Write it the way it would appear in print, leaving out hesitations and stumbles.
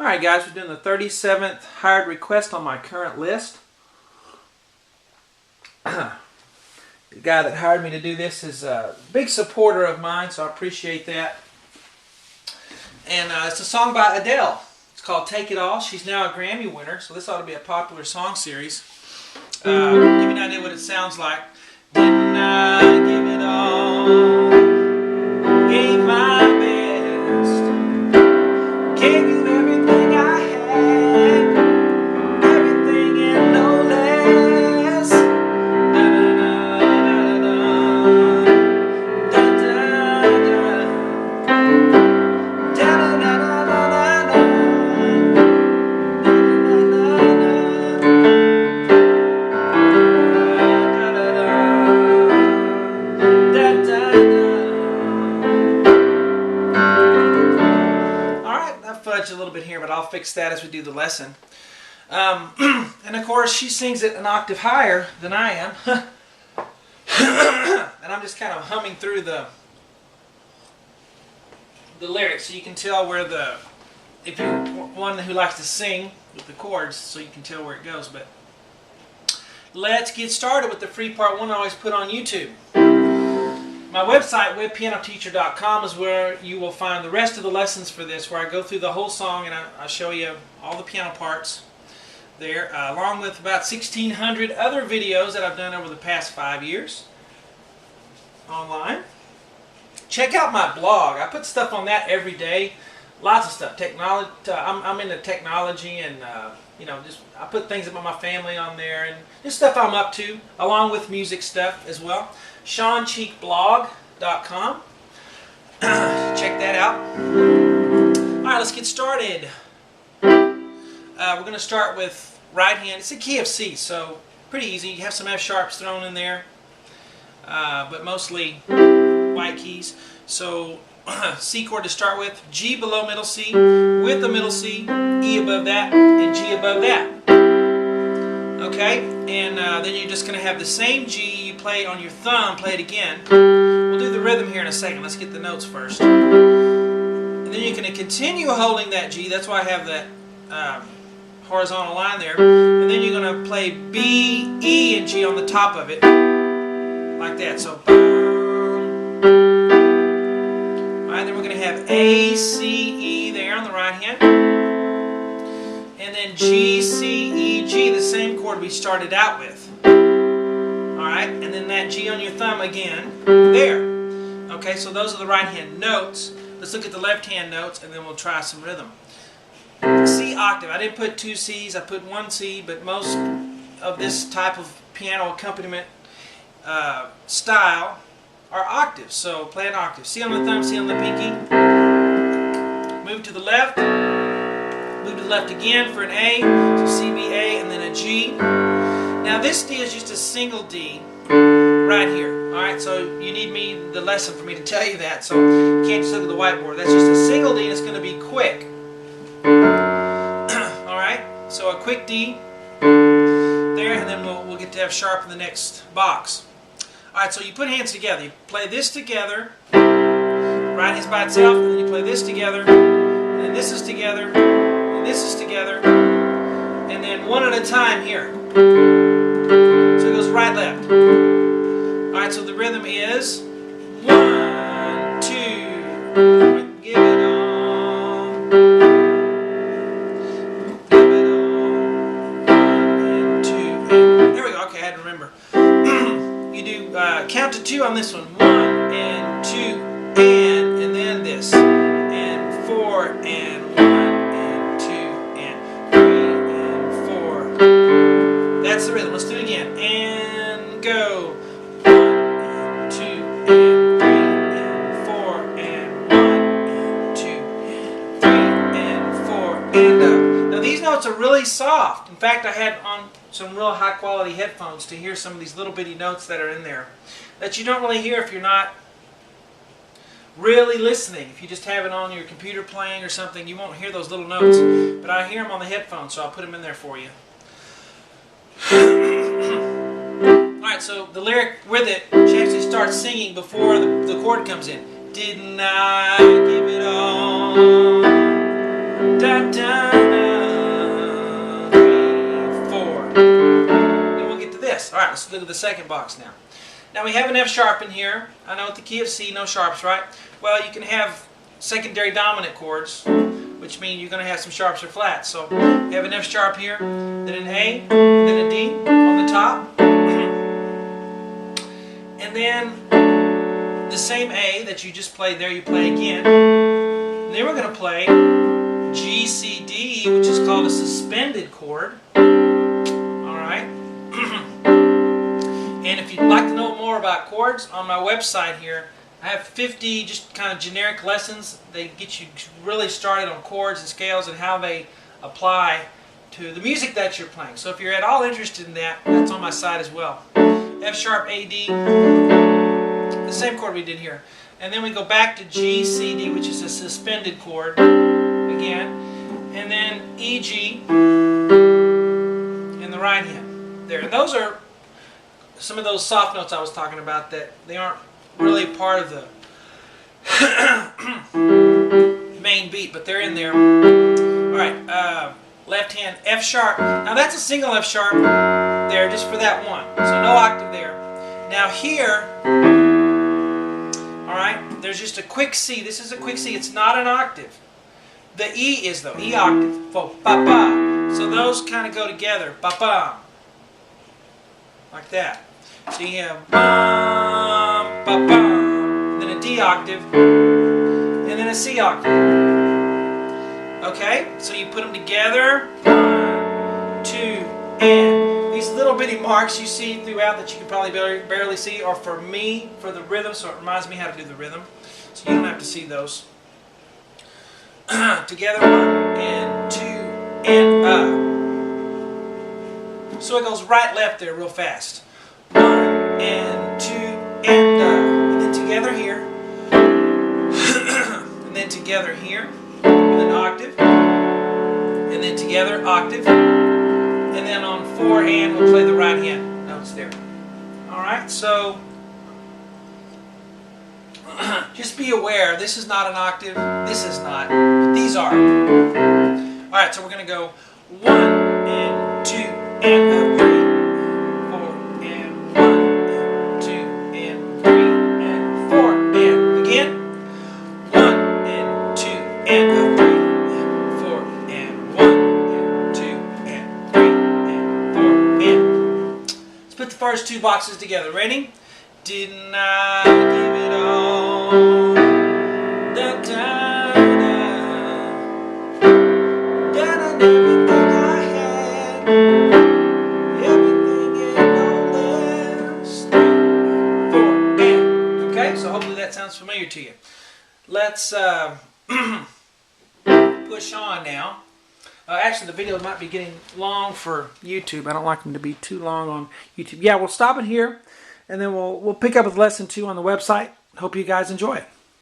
Alright guys, we're doing the 37th hired request on my current list. The guy that hired me to do this is a big supporter of mine, so I appreciate that. And it's a song by Adele. It's called Take It All. She's now a Grammy winner, so this ought to be a popular song series. Give you an idea what it sounds like. Didn't I give it all? Gave my best. Gave you everything I had. Everything and no less. Da da da da da da da da da. Fudge a little bit here, but I'll fix that as we do the lesson. And of course, she sings it an octave higher than I am. And I'm just kind of humming through the lyrics, so you can tell where if you're one who likes to sing with the chords, so you can tell where it goes. But let's get started with the free part one I always put on YouTube. My website, webpianoteacher.com, is where you will find the rest of the lessons for this, where I go through the whole song and I show you all the piano parts there, along with about 1,600 other videos that I've done over the past 5 years online. Check out my blog. I put stuff on that every day. Lots of stuff. Technology. I'm into technology, and just I put things about my family on there, and just stuff I'm up to, along with music stuff as well. SeanCheekblog.com. Check that out. Alright, let's get started. We're going to start with right hand. It's a key of C, so pretty easy. You have some F sharps thrown in there, but mostly white keys. So C chord to start with, G below middle C, with the middle C, E above that, and G above that. Okay, and then you're just going to have the same G you play on your thumb, play it again. We'll do the rhythm here in a second. Let's get the notes first. And then you're going to continue holding that G. That's why I have that horizontal line there. And then you're going to play B, E, and G on the top of it. Like that. So, alright, then we're going to have A, C, E there on the right hand. And then G, C, E, G, the same chord we started out with. Alright, and then that G on your thumb again, there. Okay, so those are the right hand notes. Let's look at the left hand notes, and then we'll try some rhythm. C octave. I didn't put 2 C's, I put 1 C, but most of this type of piano accompaniment style are octaves. So play an octave. C on the thumb, C on the pinky. Move to the left. Move to the left again for an A, so C, B, A, and then a G. Now this D is just a single D right here. Alright, so you need the lesson for me to tell you that, so you can't just look at the whiteboard. That's just a single D, and it's going to be quick. Alright, so a quick D there, and then we'll get to F sharp in the next box. Alright, so you put hands together. You play this together, right hand's by itself, and then you play this together, and then this is together, this is together, and then one at a time here. So it goes right, left. Alright, so the rhythm is 1, 2, give it all, give it all, 1 and 2, and there we go. Okay, I had to remember. You do count to 2 on this one. 1 and 2 and then this, and 4 and 1. That's the rhythm. Let's do it again. And go. 1 and 2 and 3 and 4 and 1 and 2 and 3 and 4 and up. Now these notes are really soft. In fact, I had on some real high quality headphones to hear some of these little bitty notes that are in there that you don't really hear if you're not really listening. If you just have it on your computer playing or something, you won't hear those little notes. But I hear them on the headphones, so I'll put them in there for you. Alright, so the lyric with it, she actually starts singing before the chord comes in. Didn't I give it all? Da, da, let's look at the second box now. Now we have an F sharp in here. I know at the key of C, no sharps, right? Well, you can have secondary dominant chords, which mean you're going to have some sharps or flats. So you have an F sharp here, then an A, and then a D on the top. And then the same A that you just played there, you play again. And then we're going to play G, C, D, which is called a suspended chord. Alright? And if you'd like to know more about chords, on my website here, I have 50 just kind of generic lessons. They get you really started on chords and scales and how they apply to the music that you're playing. So if you're at all interested in that, that's on my site as well. F sharp, A, D, the same chord we did here. And then we go back to G, C, D, which is a suspended chord again. And then E, G in the right hand there. And those are some of those soft notes I was talking about that they aren't really part of the main beat, but they're in there. Alright, left hand F sharp. Now that's a single F sharp there just for that one. So no octave there. Now here, alright, there's just a quick C. This is a quick C. It's not an octave. The E is though. E octave. Fo, ba, ba. So those kind of go together. Ba, ba. Like that. So you have bum, ba, bum, then a D octave, and then a C octave. Okay, so you put them together. 1, 2, and these little bitty marks you see throughout that you can probably barely see are for me, for the rhythm, so it reminds me how to do the rhythm. So you don't have to see those. Together, 1 and 2 and So it goes right, left there real fast. 1 and 2 and then together here, and then together here with an octave, and then together octave, and then on 4 and we'll play the right hand notes there. Alright, so just be aware, this is not an octave, this is not, but these are. Alright, so we're going to go 1 and 2 and 3. Put the first two boxes together. Ready? Didn't I give it all? Da, da, da. Got everything I had. Everything and all less. 3, 4, and. Okay, so hopefully that sounds familiar to you. Let's push on now. Actually, the video might be getting long for YouTube. I don't like them to be too long on YouTube. Yeah, we'll stop it here, and then we'll pick up with lesson 2 on the website. Hope you guys enjoy it.